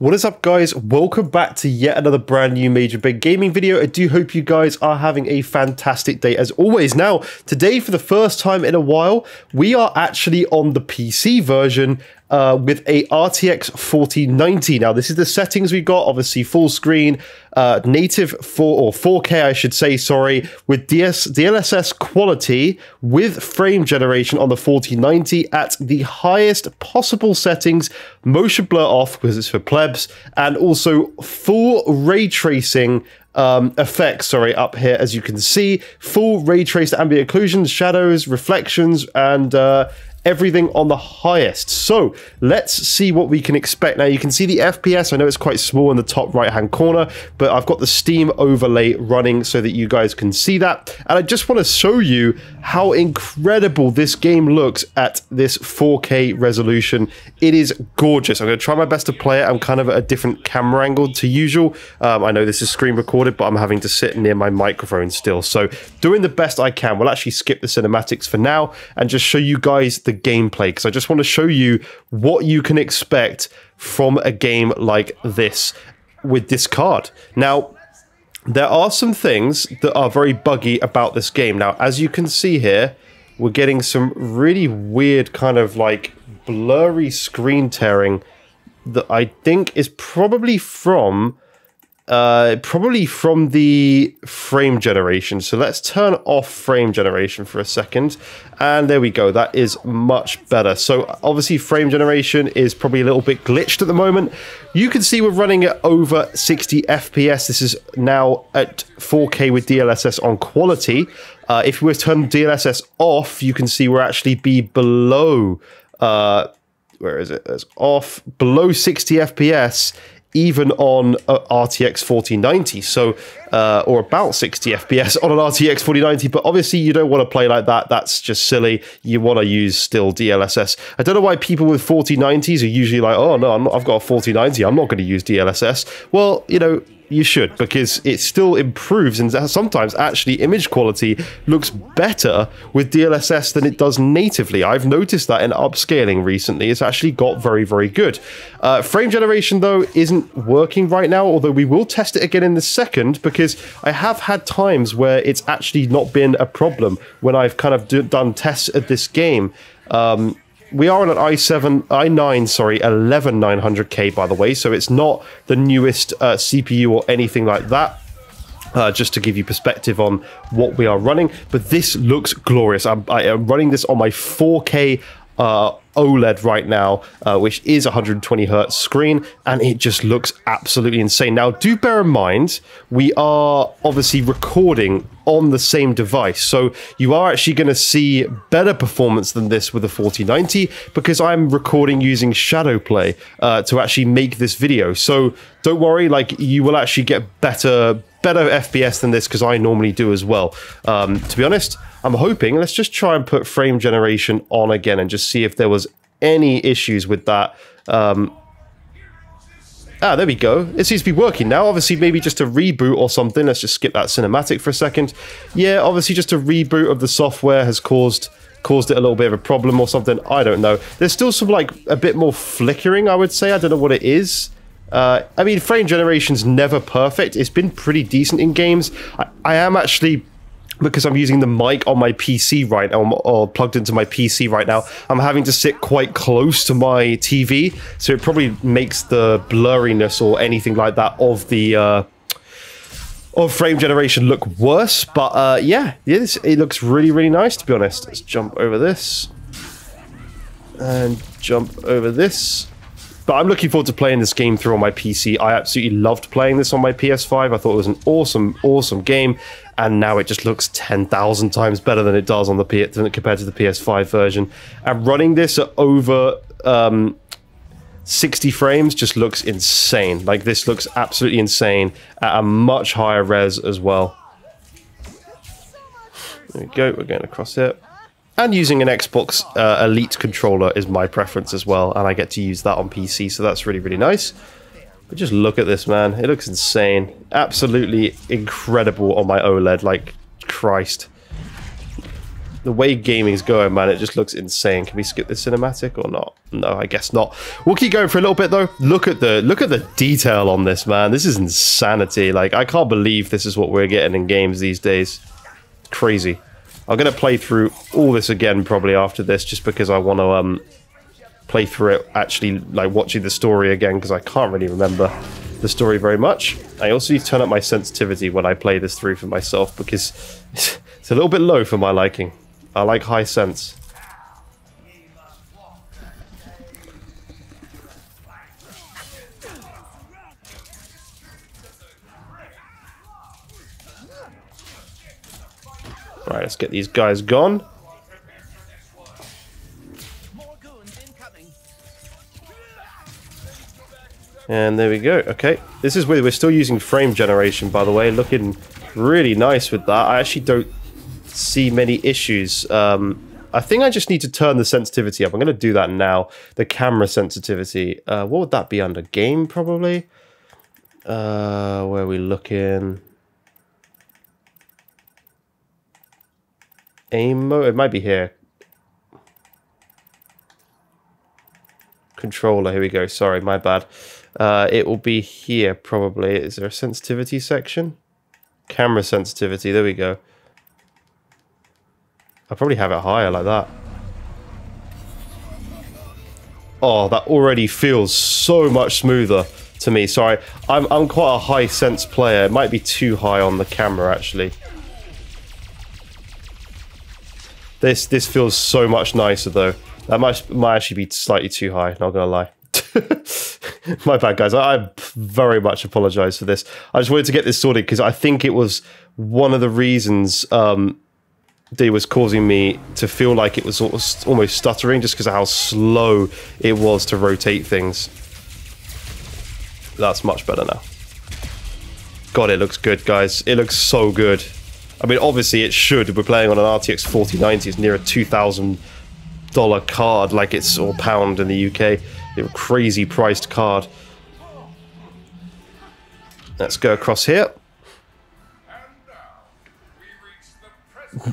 What is up, guys? Welcome back to yet another brand new Major Big Gaming video. I do hope you guys are having a fantastic day as always. Now, today for the first time in a while, we are actually on the PC version with a RTX 4090. Now, this is the settings we got, obviously full screen, native 4K, I should say, sorry, with DLSS quality with frame generation on the 4090 at the highest possible settings, motion blur off because it's for plebs, and also full ray tracing effects, sorry, up here, as you can see, full ray traced ambient occlusions, shadows, reflections, and everything on the highest. So let's see what we can expect. Now you can see the FPS. I know it's quite small in the top right hand corner, but I've got the Steam overlay running so that you guys can see that. And I just want to show you how incredible this game looks at this 4K resolution. It is gorgeous. I'm going to try my best to play it. I'm kind of at a different camera angle to usual. I know this is screen recorded, but I'm having to sit near my microphone still. So doing the best I can. We'll actually skip the cinematics for now and just show you guys the gameplay, because I just want to show you what you can expect from a game like this with this card. Now, there are some things that are very buggy about this game. Now, as you can see here, we're getting some really weird kind of like blurry screen tearing that I think is probably from the frame generation. So let's turn off frame generation for a second, and there we go. That is much better. So obviously frame generation is probably a little bit glitched at the moment. You can see we're running at over 60 FPS. This is now at 4K with DLSS on quality. If we were to turn DLSS off, you can see we're actually be below where is it? It's off, below 60 FPS even on RTX 4090, so or about 60 FPS on an RTX 4090, but obviously you don't want to play like that. That's just silly. You want to use still DLSS. I don't know why people with 4090s are usually like, oh no, I've got a 4090, I'm not going to use DLSS. Well, you know, you should, because it still improves, and sometimes actually image quality looks better with DLSS than it does natively. I've noticed that in upscaling recently. It's actually got very, very good. Frame generation, though, isn't working right now, although we will test it again in a second, because I have had times where it's actually not been a problem when I've kind of done tests of this game. We are on an i9, sorry, 11900K, by the way, so it's not the newest CPU or anything like that. Just to give you perspective on what we are running, but this looks glorious. I am running this on my 4K OLED right now, which is 120 hertz screen, and it just looks absolutely insane. Now, do bear in mind, we are obviously recording on the same device, so you are actually going to see better performance than this with a 4090, because I'm recording using Shadowplay to actually make this video. So don't worry, like, you will actually get better FPS than this, because I normally do as well. To be honest, I'm hoping, let's just try and put frame generation on again and just see if there was any issues with that. There we go. It seems to be working now. Obviously, maybe just a reboot or something. Let's just skip that cinematic for a second. Yeah, obviously just a reboot of the software has caused it a little bit of a problem or something. I don't know. There's still some, like, a bit more flickering, I would say. I don't know what it is. I mean, frame generation's never perfect. It's been pretty decent in games. I am actually, because I'm using the mic on my PC right now, or plugged into my PC right now, I'm having to sit quite close to my TV, so it probably makes the blurriness or anything like that of the of frame generation look worse. But yeah, it looks really, really nice, to be honest. Let's jump over this and jump over this. But I'm looking forward to playing this game through on my PC. I absolutely loved playing this on my PS5. I thought it was an awesome, awesome game. And now it just looks 10,000 times better than it does on the compared to the PS5 version. And running this at over 60 frames just looks insane. Like, this looks absolutely insane at a much higher res as well. There we go. We're going across it. And using an Xbox Elite controller is my preference as well, and I get to use that on PC, so that's really, really nice. But just look at this, man. It looks insane. Absolutely incredible on my OLED, like, Christ. The way gaming's going, man, it just looks insane. Can we skip the cinematic or not? No, I guess not. We'll keep going for a little bit though. Look at the detail on this, man. This is insanity. Like, I can't believe this is what we're getting in games these days. Crazy. I'm gonna play through all this again probably after this, just because I want to play through it actually, like watching the story again, because I can't really remember the story very much. I also need to turn up my sensitivity when I play this through for myself, because it's a little bit low for my liking. I like high sense. Right, let's get these guys gone. And there we go. Okay, this is weird. We're still using frame generation, by the way. Looking really nice with that. I actually don't see many issues. I think I just need to turn the sensitivity up. I'm going to do that now. The camera sensitivity. What would that be under? Game, probably? Where are we looking? Aim mode? It might be here. Controller, here we go. Sorry, my bad. It will be here, probably. Is there a sensitivity section? Camera sensitivity, there we go. I'll probably have it higher like that. Oh, that already feels so much smoother to me. Sorry, I'm quite a high sense player. It might be too high on the camera, actually. This feels so much nicer, though. That might actually be slightly too high, not gonna lie. My bad, guys. I very much apologize for this. I just wanted to get this sorted because I think it was one of the reasons that it was causing me to feel like it was almost stuttering, just because of how slow it was to rotate things. That's much better now. God, it looks good, guys. It looks so good. I mean, obviously it should. We're playing on an RTX 4090. It's near a $2,000 card, like it's, or pound in the UK. A crazy priced card. Let's go across here.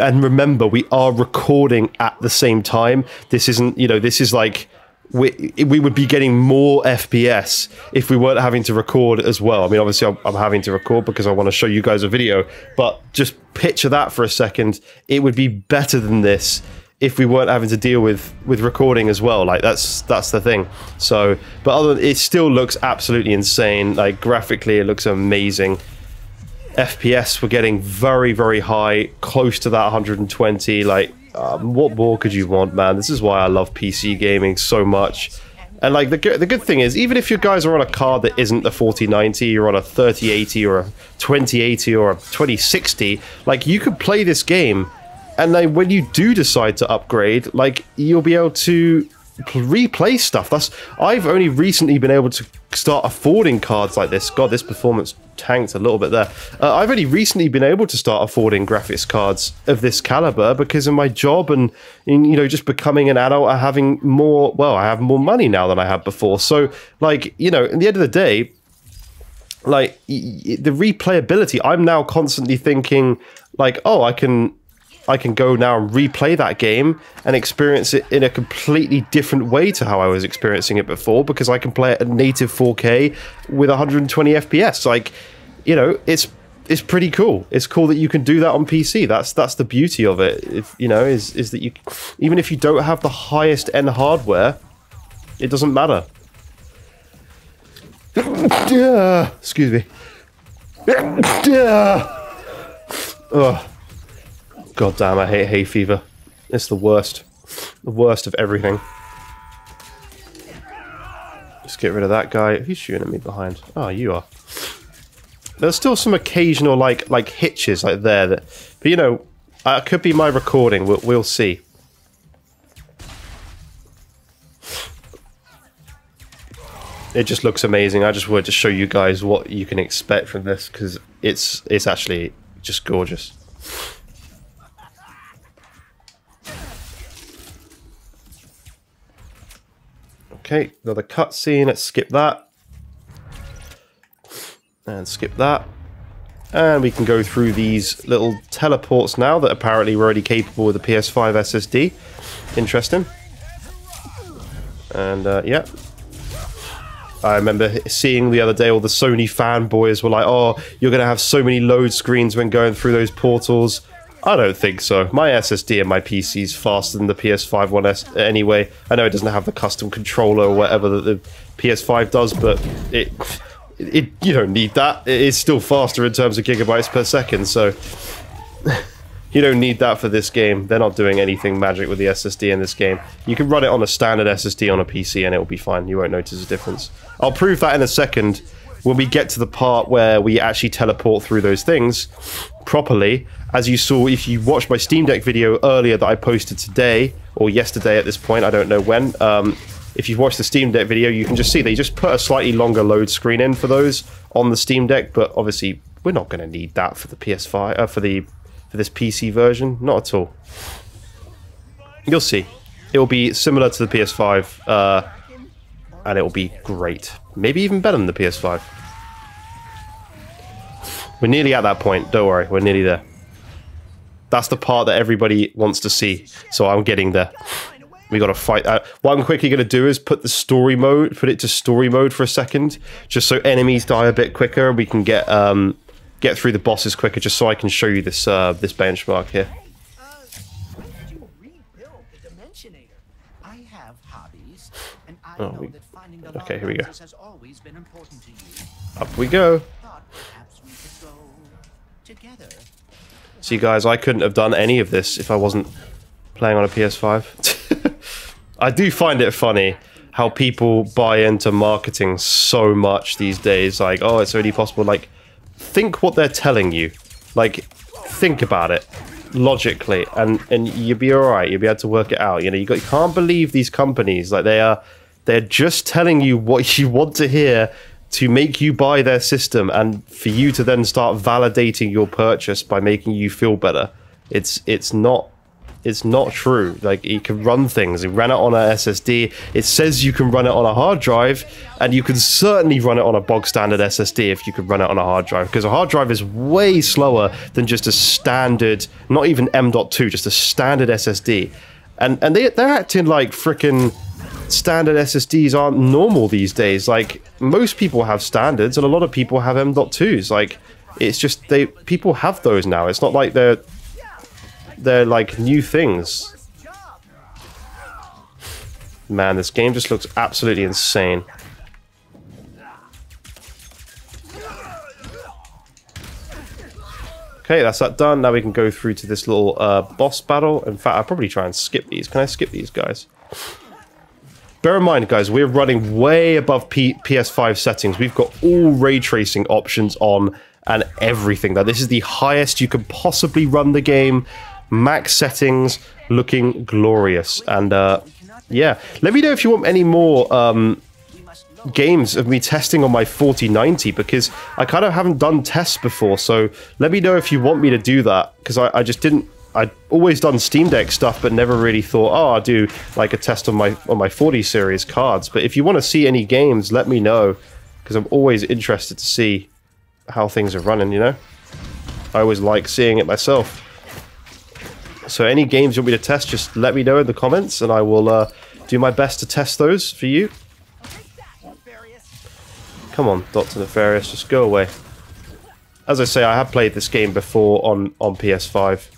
And remember, we are recording at the same time. This isn't, you know, this is like, we would be getting more FPS if we weren't having to record as well. I mean, obviously I'm having to record because I want to show you guys a video, but just picture that for a second. It would be better than this if we weren't having to deal with recording as well. Like, that's the thing. So, but other than, it still looks absolutely insane. Like, graphically, it looks amazing. FPS, we're getting very, very high, close to that 120. Like, what more could you want, man? This is why I love PC gaming so much. And like, the good thing is, even if you guys are on a card that isn't the 4090, you're on a 3080 or a 2080 or a 2060, like, you could play this game. And then when you do decide to upgrade, like, you'll be able to replay stuff. I've only recently been able to start affording cards like this. God, this performance tanked a little bit there. I've only recently been able to start affording graphics cards of this caliber because of my job and you know, just becoming an adult and having more, well, I have more money now than I had before. So, like, you know, at the end of the day, like, the replayability, I'm now constantly thinking, like, oh, I can go now and replay that game and experience it in a completely different way to how I was experiencing it before, because I can play it at native 4K with 120 FPS. Like, you know, it's pretty cool. It's cool that you can do that on PC. That's the beauty of it. If, you know, is that you, even if you don't have the highest end hardware, it doesn't matter. Excuse me. Oh. God damn, I hate hay fever. It's the worst. The worst of everything. Just get rid of that guy. Who's shooting at me behind? Oh, you are. There's still some occasional, like hitches, like there. But, you know, it could be my recording. We'll see. It just looks amazing. I just wanted to show you guys what you can expect from this, because it's actually just gorgeous. Okay, another cutscene. Let's skip that. And skip that. And we can go through these little teleports now that apparently were already capable with the PS5 SSD. Interesting. And yeah. I remember seeing the other day all the Sony fanboys were like, oh, you're going to have so many load screens when going through those portals. I don't think so. My SSD and my PC is faster than the PS5 one anyway. I know it doesn't have the custom controller or whatever that the PS5 does, but you don't need that. It is still faster in terms of gigabytes per second, so you don't need that for this game. They're not doing anything magic with the SSD in this game. You can run it on a standard SSD on a PC and it will be fine. You won't notice a difference. I'll prove that in a second when we get to the part where we actually teleport through those things properly. As you saw, if you watched my Steam Deck video earlier that I posted today, or yesterday at this point, I don't know when, if you've watched the Steam Deck video, you can just see they just put a slightly longer load screen in for those on the Steam Deck, but obviously we're not going to need that for the PS5, for this PC version, not at all. You'll see. It will be similar to the PS5, and it will be great. Maybe even better than the PS5. We're nearly at that point, don't worry, we're nearly there. That's the part that everybody wants to see, so I'm getting there. We gotta fight. What I'm quickly gonna do is put it to story mode for a second, just so enemies die a bit quicker and we can get through the bosses quicker, just so I can show you this this benchmark here. Oh, okay, here we go. Up we go. See, guys, I couldn't have done any of this if I wasn't playing on a PS5. I do find it funny how people buy into marketing so much these days. Like, oh, it's only possible. Like, think what they're telling you. Like, think about it logically, and you'll be all right. You'll be able to work it out. You know, you can't believe these companies. Like, they're just telling you what you want to hear to make you buy their system, and for you to then start validating your purchase by making you feel better. It's not true. Like, you can run things. You ran it on an SSD. It says you can run it on a hard drive, and you can certainly run it on a bog standard SSD if you could run it on a hard drive, because a hard drive is way slower than just a standard, not even M.2, just a standard SSD. And they're acting like frickin' standard SSDs aren't normal these days. Like, most people have standards and a lot of people have M.2s. Like, it's just people have those now. It's not like they're like new things. Man, this game just looks absolutely insane. Okay, that's that done. Now we can go through to this little boss battle. In fact, I'll probably try and skip these. Can I skip these, guys? Bear in mind, guys, we're running way above PS5 settings. We've got all ray tracing options on and everything. Now, this is the highest you can possibly run the game. Max settings, looking glorious. And yeah, let me know if you want any more games of me testing on my 4090, because I kind of haven't done tests before. So let me know if you want me to do that, because I just didn't. I'd always done Steam Deck stuff, but never really thought, oh, I'll do like a test on my 40 series cards. But if you want to see any games, let me know, because I'm always interested to see how things are running, you know? I always like seeing it myself. So any games you want me to test, just let me know in the comments, and I will do my best to test those for you. Come on, Dr. Nefarious, just go away. As I say, I have played this game before on PS5.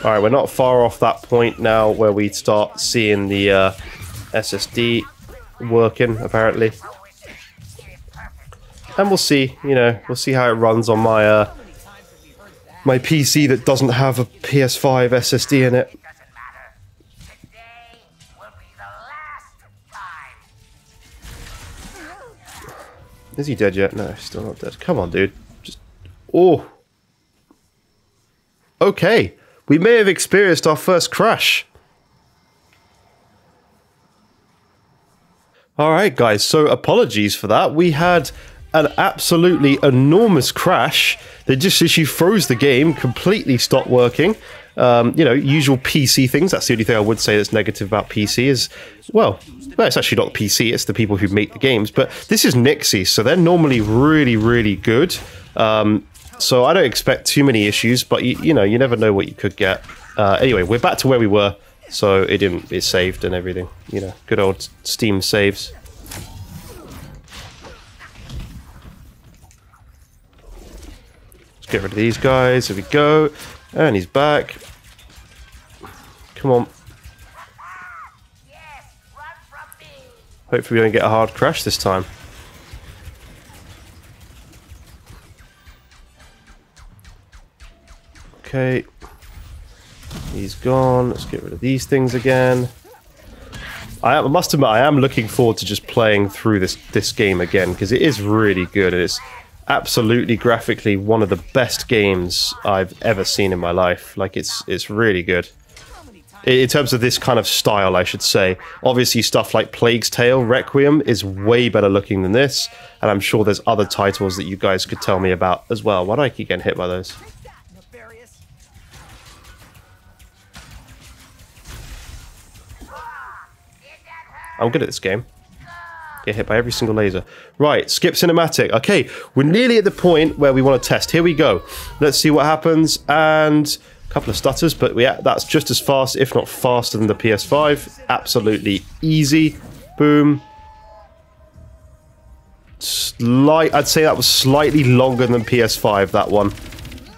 Alright, we're not far off that point now where we start seeing the SSD working, apparently. And we'll see, you know, we'll see how it runs on my my PC that doesn't have a PS5 SSD in it. Is he dead yet? No, he's still not dead. Come on, dude. Just... Oh. Okay. We may have experienced our first crash. Alright, guys. So, apologies for that. We had an absolutely enormous crash that just as you froze the game, completely stopped working. You know, usual PC things. That's the only thing I would say that's negative about PC is, well, it's actually not the PC, it's the people who make the games. But this is Nixie, so they're normally really, really good. So I don't expect too many issues, but you know, you never know what you could get. Anyway, we're back to where we were, so it saved and everything. You know, good old Steam saves. Let's get rid of these guys. There we go. And he's back. Come on. Hopefully we don't get a hard crash this time. Okay. He's gone. Let's get rid of these things again. I must admit, I am looking forward to just playing through this game again, because it is really good. It's absolutely graphically one of the best games I've ever seen in my life. Like, it's really good. In terms of this kind of style, I should say. Obviously, stuff like Plague's Tale, Requiem is way better looking than this, and I'm sure there's other titles that you guys could tell me about as well. Why do I keep getting hit by those? I'm good at this game. Get hit by every single laser. Right, skip cinematic. Okay, we're nearly at the point where we want to test. Here we go. Let's see what happens, and couple of stutters, but yeah, that's just as fast, if not faster, than the PS5. Absolutely easy. Boom. I'd say that was slightly longer than PS5, that one,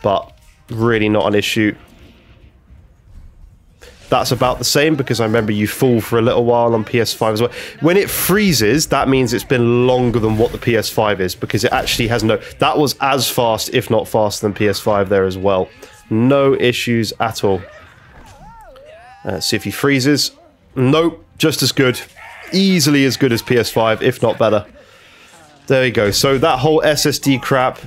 but really not an issue. That's about the same, because I remember you fall for a little while on PS5 as well. When it freezes, that means it's been longer than what the PS5 is, because it actually has no... That was as fast, if not faster, than PS5 there as well. No issues at all. See if he freezes. Nope, just as good. Easily as good as PS5, if not better. There you go. So that whole SSD crap,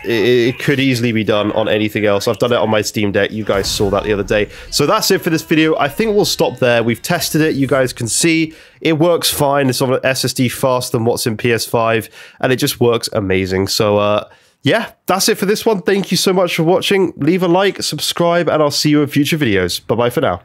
it could easily be done on anything else. I've done it on my Steam Deck. You guys saw that the other day. So that's it for this video. I think we'll stop there. We've tested it. You guys can see it works fine. It's on an SSD faster than what's in PS5, and it just works amazing. So, yeah, that's it for this one. Thank you so much for watching. Leave a like, subscribe, and I'll see you in future videos. Bye-bye for now.